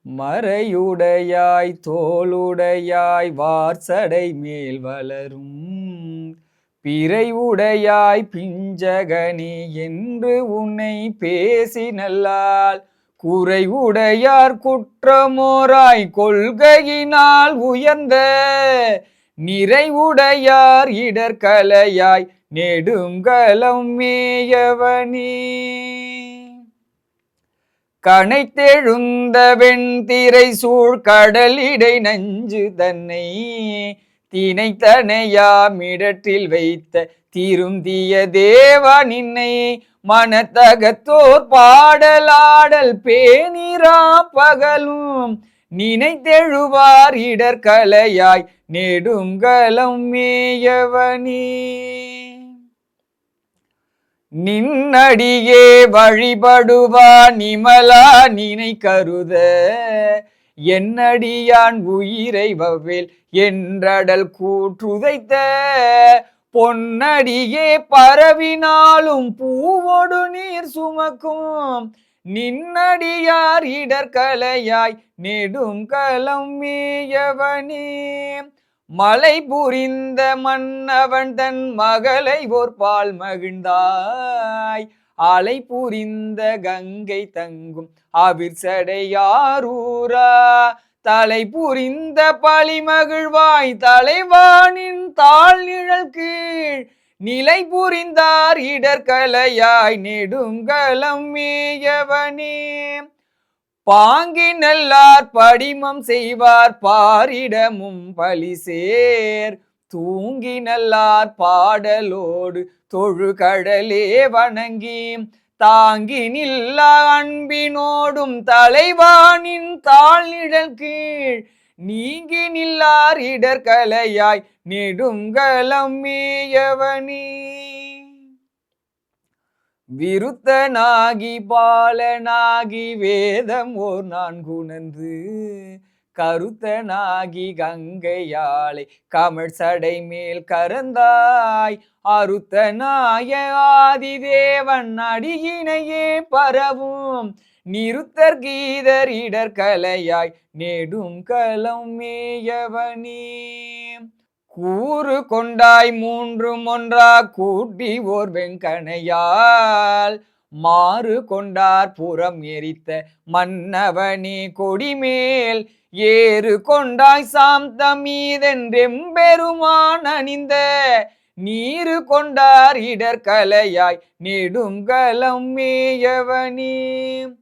மறையுடையாய் தோளுடையாய் வார்சடை மேல் வளரும் பிறையுடையாய் பிஞ்சகனி என்று உன்னை பேசி நல்லால் குறைவுடையார் குற்றமோராய் கொள்கையினால் உயர்ந்த நிறைவுடையார் இடர்கலையாய் நெடுங்கலம் மேயவனே. கனைத்தெழுந்த வெண்திரை சூழ் கடலிடை நஞ்சு தன்னை தினைத்தனையாமிடற்றில் வைத்த திருந்திய தேவா நின்னை மனத்தகத்தோர் பாடலாடல் பேணிரா பகலும் நினைத்தெழுவார் இடர்கலையாய் நெடுங்கலம் மேயவனே. நின்னடியே வழிபடுவா நிமலா நினை கருத என்னடியான் உயிரை வவ்வேல் என்றடல் கூற்றுதைத்த பொன்னடியே பரவினாலும் பூவொடு நீர் சுமக்கும் நின்னடியார் இடர்கலையாய் நெடுங்கலம் மேயவனே. மலை புரிந்த மன்னவன் தன் மகளை ஓர்பால் மகிழ்ந்தாய் அலை புரிந்த கங்கை தங்கும் அவிர்சடையாரூரா தலை புரிந்த பழிமகிழ்வாய் தலைவானின் தாழ் நிழல் கீழ் நிலை புரிந்தார் இடர்கலையாய் நெடுங்கலம் மேயவனே. பாங்கி நல்லார் படிமம் செய்வார் பாரிடமும் பலிசேர் தூங்கி நல்லார் பாடலோடு தொழுகடலே வணங்கி தாங்கி நில்லா அன்பினோடும் தலைவானின் தாழ் நிழல் கீழ் நீங்கி நில்லார் இடர்கலையாய் நெடுங்கலம் மேயவனே. விருத்தனாகி பாலனாகி வேதம் ஓர் நான்குணர்ந்து கருத்தனாகி கங்கையாளை கமழ் சடை மேல் கரந்தாய் அருத்தனாய ஆதிதேவன் அடியினையே பரவும் நிருத்தர் கீதர் இடர்கலையாய் நெடுங்கலம் மேயவனே. கூறு கொண்டாய் மூன்றும் ஒன்றா கூட்டி ஓர் வெங்கணையால் மாறு கொண்டார் புறம் எரித்த மன்னவனே கொடிமேல் ஏறு கொண்டாய் சாந்தம் மீதென்றெம்பெருமான் அணிந்த நீரு கொண்டார் இடர்கலையாய் நெடுங்கலம் மேயவனே.